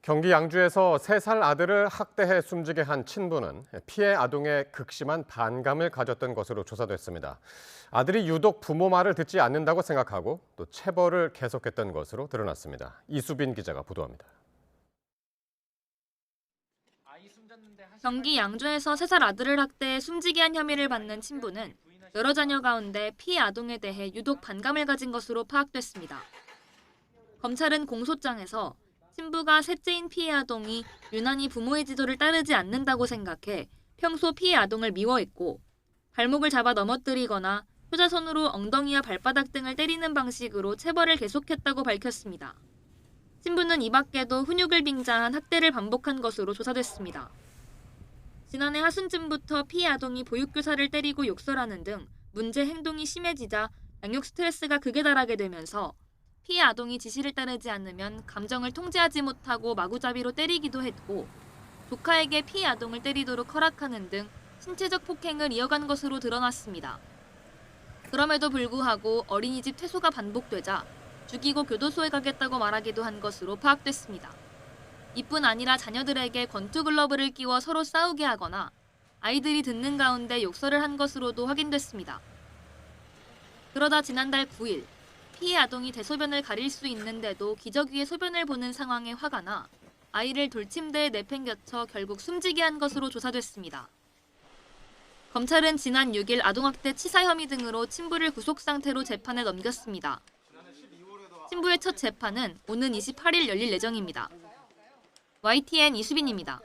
경기 양주에서 3살 아들을 학대해 숨지게 한 친부는 피해 아동에 극심한 반감을 가졌던 것으로 조사됐습니다. 아들이 유독 부모 말을 듣지 않는다고 생각하고 또 체벌을 계속했던 것으로 드러났습니다. 이수빈 기자가 보도합니다. 경기 양주에서 3살 아들을 학대해 숨지게 한 혐의를 받는 친부는 여러 자녀 가운데 피해 아동에 대해 유독 반감을 가진 것으로 파악됐습니다. 검찰은 공소장에서 친부가 셋째인 피해 아동이 유난히 부모의 지도를 따르지 않는다고 생각해 평소 피해 아동을 미워했고 발목을 잡아 넘어뜨리거나 효자손으로 엉덩이와 발바닥 등을 때리는 방식으로 체벌을 계속했다고 밝혔습니다. 친부는 이 밖에도 훈육을 빙자한 학대를 반복한 것으로 조사됐습니다. 지난해 하순쯤부터 피해 아동이 보육교사를 때리고 욕설하는 등 문제 행동이 심해지자 양육 스트레스가 극에 달하게 되면서 피해 아동이 지시를 따르지 않으면 감정을 통제하지 못하고 마구잡이로 때리기도 했고 조카에게 피해 아동을 때리도록 허락하는 등 신체적 폭행을 이어간 것으로 드러났습니다. 그럼에도 불구하고 어린이집 퇴소가 반복되자 죽이고 교도소에 가겠다고 말하기도 한 것으로 파악됐습니다. 이뿐 아니라 자녀들에게 권투글러브를 끼워 서로 싸우게 하거나 아이들이 듣는 가운데 욕설을 한 것으로도 확인됐습니다. 그러다 지난달 9일 피해 아동이 대소변을 가릴 수 있는데도 기저귀에 소변을 보는 상황에 화가 나 아이를 돌침대에 내팽겨쳐 결국 숨지게 한 것으로 조사됐습니다. 검찰은 지난 6일 아동학대 치사 혐의 등으로 친부를 구속 상태로 재판에 넘겼습니다. 친부의 첫 재판은 오는 28일 열릴 예정입니다. YTN 이수빈입니다.